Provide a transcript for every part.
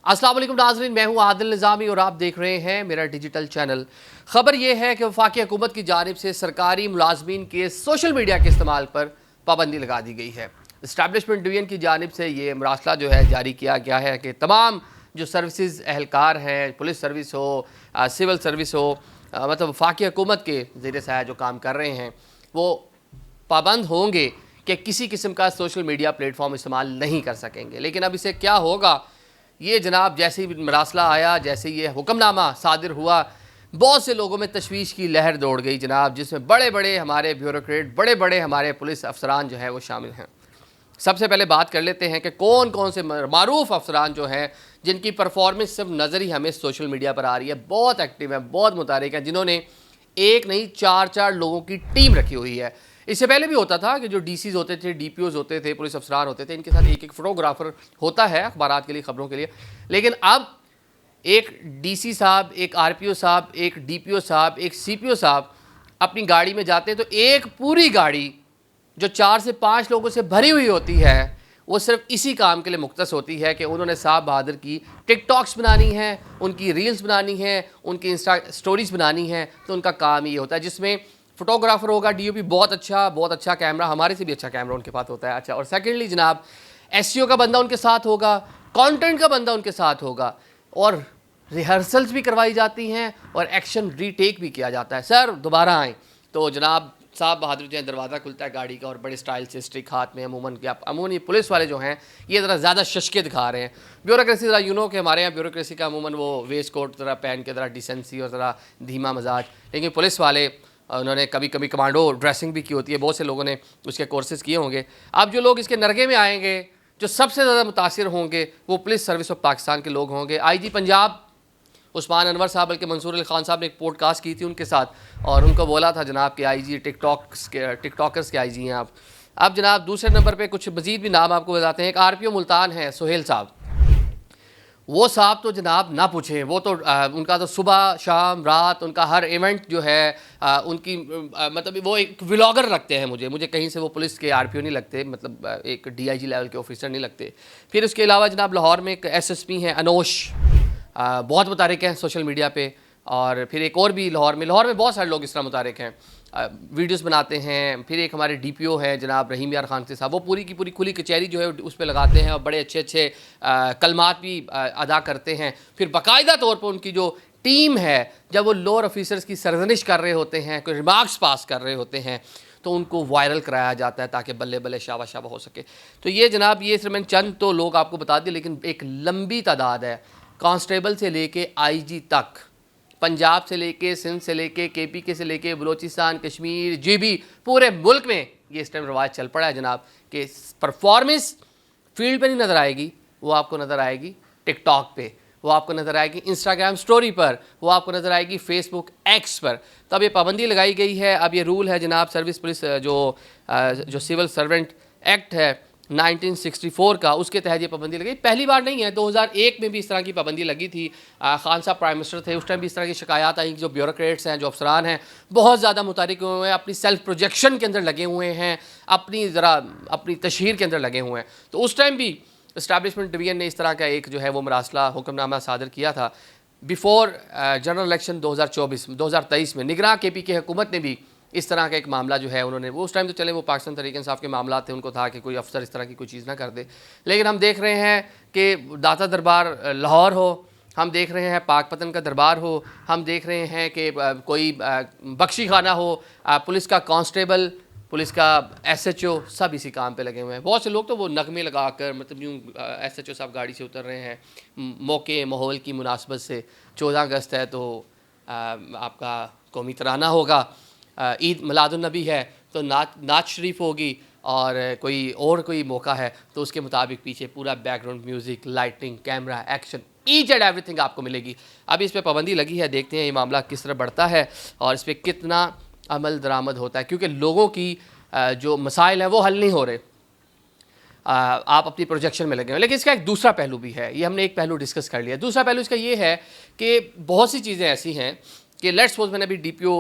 अस्सलाम वालेकुम नाज़रीन, मैं हूं आदिल निज़ामी और आप देख रहे हैं मेरा डिजिटल चैनल। ख़बर यह है कि वफाकी हुकूमत की जानिब से सरकारी मुलाजमीन के सोशल मीडिया के इस्तेमाल पर पाबंदी लगा दी गई है। इस्टेब्लिशमेंट डिवीजन की जानिब से ये मरासला जो है जारी किया गया है कि तमाम जो सर्विसेज एहलकार हैं, पुलिस सर्विस हो, सिविल सर्विस हो, मतलब वफाकी हुकूमत के ज़ेर साया जो काम कर रहे हैं वो पाबंद होंगे कि किसी किस्म का सोशल मीडिया प्लेटफॉर्म इस्तेमाल नहीं कर सकेंगे। लेकिन अब इसे क्या होगा, ये जनाब जैसे ही मरासला आया, जैसे ये हुक्मनामा सादिर हुआ, बहुत से लोगों में तशवीश की लहर दौड़ गई जनाब, जिसमें बड़े बड़े हमारे ब्यूरोक्रेट, बड़े बड़े हमारे पुलिस अफसरान जो है वो शामिल हैं। सबसे पहले बात कर लेते हैं कि कौन कौन से मारूफ अफसरान जो हैं जिनकी परफॉर्मेंस सिर्फ नज़र ही हमें सोशल मीडिया पर आ रही है, बहुत एक्टिव है, बहुत मुतारिक है, जिन्होंने एक नहीं चार चार लोगों की टीम रखी हुई है। इससे पहले भी होता था कि जो डीसीज होते थे, डीपीओज होते थे, पुलिस अफसरान होते थे, इनके साथ एक एक फोटोग्राफर होता है अखबारात के लिए, खबरों के लिए। लेकिन अब एक डीसी साहब, एक आरपीओ साहब, एक डीपीओ साहब, एक सीपीओ साहब अपनी गाड़ी में जाते हैं तो एक पूरी गाड़ी जो 4 से 5 लोगों से भरी हुई होती है वो सिर्फ इसी काम के लिए मुख्तस होती है कि उन्होंने साहब बहादुर की टिकटॉक्स बनानी है, उनकी रील्स बनानी है, उनकी इंस्टा स्टोरीज बनानी है। तो उनका काम ये होता है, जिसमें फोटोग्राफर होगा, डीओपी बहुत अच्छा कैमरा, हमारे से भी अच्छा कैमरा उनके पास होता है। अच्छा, और सेकेंडली जनाब एसईओ का बंदा उनके साथ होगा, कंटेंट का बंदा उनके साथ होगा, और रिहर्सल्स भी करवाई जाती हैं और एक्शन रीटेक भी किया जाता है। सर दोबारा आएँ तो जनाब साहब बहादुर जो है, दरवाज़ा खुलता है गाड़ी का और बड़े स्टाइल से स्टिक हाथ में अमूमन ये पुलिस वाले जो हैं ये ज़रा ज़्यादा शशके दिखा रहे हैं। ब्यूरोक्रेसी ज़रा यूनो कि हमारे यहाँ ब्यूरोक्रेसी का अमूमन वो वेस्ट कोट ज़रा पहन के ज़रा डिसेंसी और ज़रा धीमा मजाज, लेकिन पुलिस वाले उन्होंने कभी कभी कमांडो ड्रेसिंग भी की होती है, बहुत से लोगों ने उसके कोर्सेज़ किए होंगे। अब जो लोग इसके नरगे में आएंगे, जो सबसे ज़्यादा मुतासिर होंगे वो पुलिस सर्विस ऑफ पाकिस्तान के लोग होंगे। IG पंजाब उस्मान अनवर साहब बल्कि मंसूर अली खान साहब ने एक पॉडकास्ट की थी उनके साथ, और उनको बोला था जनाब कि IG टिकटॉकर्स के IG हैं आप। अब जनाब दूसरे नंबर पे कुछ मजीद भी नाम आपको बताते हैं। एक आरपीओ मुल्तान है सुहेल साहब, वो साहब तो जनाब ना पूछें, वो तो उनका तो सुबह शाम रात उनका हर इवेंट जो है उनकी मतलब वो एक व्लॉगर लगते हैं मुझे कहीं से वो पुलिस के आरपीओ नहीं लगते, मतलब एक DIG लेवल के ऑफिसर नहीं लगते। फिर उसके अलावा जनाब लाहौर में एक SSP हैं अनोश, बहुत मुतारिक हैं सोशल मीडिया पे। और फिर एक और भी लाहौर में बहुत सारे लोग इस तरह मुतारिक हैं, वीडियोस बनाते हैं। फिर एक हमारे DPO है जनाब रहीम यार खान साहब, वो पूरी की पूरी खुली कचहरी जो है उस पर लगाते हैं और बड़े अच्छे कलमात भी अदा करते हैं। फिर बाकायदा तौर पर उनकी जो टीम है, जब वो लोअर ऑफिसर्स की सरजनिश कर रहे होते हैं, कोई रिमार्क्स पास कर रहे होते हैं, तो उनको वायरल कराया जाता है ताकि बल्ले बल्ले शाबा शाबा हो सके। तो ये जनाब ये सिर्फ मैंने चंद तो लोग आपको बता दिए, लेकिन एक लंबी तादाद है, कांस्टेबल से लेके IG तक, पंजाब से लेके सिंध से लेके KPK से लेके बलोचिस्तान, कश्मीर, GB, पूरे मुल्क में ये इस टाइम रवाज चल पड़ा है जनाब कि परफॉर्मेंस फील्ड पे नहीं नज़र आएगी, वो आपको नज़र आएगी टिकटॉक पे, वो आपको नज़र आएगी इंस्टाग्राम स्टोरी पर, वो आपको नज़र आएगी फेसबुक X पर। तो अब ये पाबंदी लगाई गई है। अब ये रूल है जनाब सर्विस पुलिस जो सिविल सर्वेंट एक्ट है 1964 का, उसके तहत ये पाबंदी लगी। पहली बार नहीं है, 2001 में भी इस तरह की पाबंदी लगी थी। खान साहब प्राइम मिनिस्टर थे उस टाइम भी इस तरह की शिकायत आई। जो ब्यूरोक्रेट्स हैं, जो अफसरान हैं, बहुत ज़्यादा मुतारिक हुए हैं, अपनी सेल्फ प्रोजेक्शन के अंदर लगे हुए हैं, अपनी तशहीर के अंदर लगे हुए हैं। तो उस टाइम भी इस्टेब्लिशमेंट डिवीजन ने इस तरह का एक जो है वो मरासला हुक्मनामा सादर किया था बिफोर जनरल इलेक्शन 2023 में। निगरान KPK हुकूमत ने भी इस तरह का एक मामला जो है उन्होंने, वो उस टाइम तो चले वो पाकिस्तान तहरीक इंसाफ के मामला थे, उनको था कि कोई अफसर इस तरह की कोई चीज़ ना कर दे। लेकिन हम देख रहे हैं कि दाता दरबार लाहौर हो, हम देख रहे हैं पाकपतन का दरबार हो, हम देख रहे हैं कि कोई बख्शी खाना हो, पुलिस का कांस्टेबल, पुलिस का SHO, सब इसी काम पे लगे हुए हैं। बहुत से लोग तो वो नगमे लगा कर, मतलब यूँ SHO साहब गाड़ी से उतर रहे हैं मौके माहौल की मुनासबत से। 14 अगस्त है तो आपका कौमी तराना होगा, ईद मिलादुन्नबी है तो नाच शरीफ होगी, और कोई मौका है तो उसके मुताबिक पीछे पूरा background music, lighting, camera, action, each and everything आपको मिलेगी। अब इस पर पाबंदी लगी है, देखते हैं ये मामला किस तरह बढ़ता है और इस पर कितना अमल दरामद होता है, क्योंकि लोगों की जो मसाइल हैं वो हल नहीं हो रहे। आप अपनी प्रोजेक्शन में लगे हुए। लेकिन इसका एक दूसरा पहलू भी है, ये हमने एक पहलू डिस्कस कर लिया। दूसरा पहलू इसका ये है कि बहुत सी चीज़ें ऐसी हैं कि लेट्स सपोज मैंने अभी DPO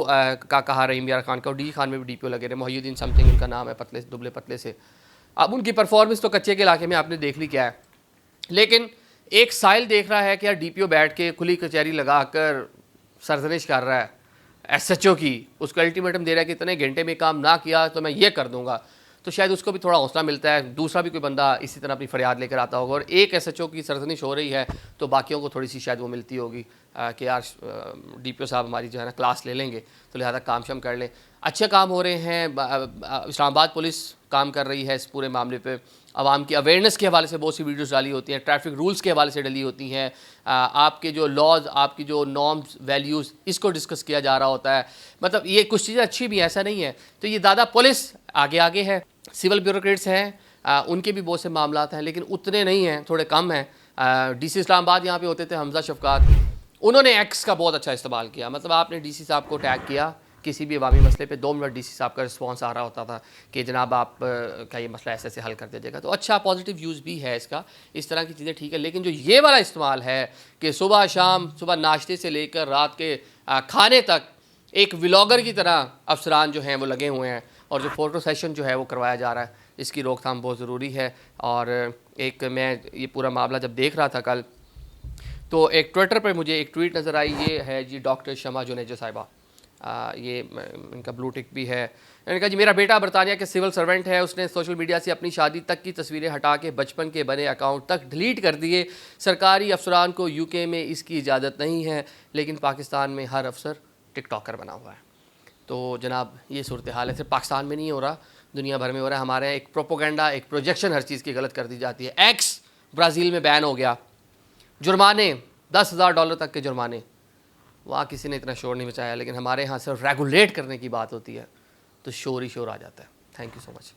का कहा रहीम यार खान का, और DG खान में भी DPO लगे रहे, मोहिउद्दीन समथिंग उनका नाम है, पतले दुबले पतले से। अब उनकी परफॉर्मेंस तो कच्चे के इलाके में आपने देख ली क्या है, लेकिन एक साहिल देख रहा है कि यार डीपीओ बैठ के खुली कचहरी लगाकर सरजनिश कर रहा है एसएचओ की, उसको अल्टीमेटम दे रहा है कि इतने घंटे में काम ना किया तो मैं ये कर दूंगा, तो शायद उसको भी थोड़ा हौसला मिलता है, दूसरा भी कोई बंदा इसी तरह अपनी फरियाद लेकर आता होगा। और एक एसएचओ की सरजनिश हो रही है तो बाकियों को थोड़ी सी शायद वो मिलती होगी कि यार डीपीओ साहब हमारी जो है ना क्लास ले लेंगे, तो लिहाजा काम शम कर लें। अच्छे काम हो रहे हैं, इस्लामाबाद पुलिस काम कर रही है इस पूरे मामले पे, आवाम की अवेयरनेस के हवाले से बहुत सी वीडियोस डाली होती हैं, ट्रैफिक रूल्स के हवाले से डाली होती हैं, आपके जो लॉज, आपकी जो नॉर्म्स, वैल्यूज़, इसको डिस्कस किया जा रहा होता है। मतलब ये कुछ चीज़ें अच्छी भी हैं, ऐसा नहीं है। तो ये ज़्यादा पुलिस आगे आगे है, सिविल ब्यूरोक्रेट्स हैं, उनके भी बहुत से मामलात हैं, लेकिन उतने नहीं हैं, थोड़े कम हैं। डीसी इस्लामाबाद यहाँ पे होते थे हमजा शफकात, उन्होंने एक्स का बहुत अच्छा इस्तेमाल किया। मतलब आपने डीसी साहब को टैग किया किसी भी अवामी मसले पे, 2 मिनट डीसी साहब का रिस्पांस आ रहा होता था कि जनाब आप का ये मसला ऐसे हल कर दीजिएगा। तो अच्छा पॉजिटिव यूज़ भी है इसका, इस तरह की चीज़ें ठीक है। लेकिन जो ये वाला इस्तेमाल है कि सुबह शाम, सुबह नाश्ते से लेकर रात के खाने तक एक व्लॉगर की तरह अफसरान जो हैं वो लगे हुए हैं, और जो फ़ोटो सेशन जो है वो करवाया जा रहा है, इसकी रोकथाम बहुत ज़रूरी है। और एक मैं ये पूरा मामला जब देख रहा था कल, तो एक ट्विटर पर मुझे एक ट्वीट नज़र आई, ये है जी डॉक्टर शमा जुनेजा साहिबा, ये इनका ब्लू टिक भी है। मैंने कहा जी मेरा बेटा बरतानिया के सिविल सर्वेंट है, उसने सोशल मीडिया से अपनी शादी तक की तस्वीरें हटा के बचपन के बने अकाउंट तक डिलीट कर दिए। सरकारी अफसरान को यूके में इसकी इजाज़त नहीं है, लेकिन पाकिस्तान में हर अफसर टिकटॉकर बना हुआ है। तो जनाब ये सूरत हाल है, सिर्फ पाकिस्तान में नहीं हो रहा, दुनिया भर में हो रहा है। हमारे यहाँ एक प्रोपोगंडा, एक प्रोजेक्शन हर चीज़ की गलत कर दी जाती है। एक्स ब्राज़ील में बैन हो गया, जुर्माने $10,000 तक के जुर्माने, वहाँ किसी ने इतना शोर नहीं मचाया, लेकिन हमारे यहाँ सिर्फ रेगुलेट करने की बात होती है तो शोर ही शोर आ जाता है। Thank you so much.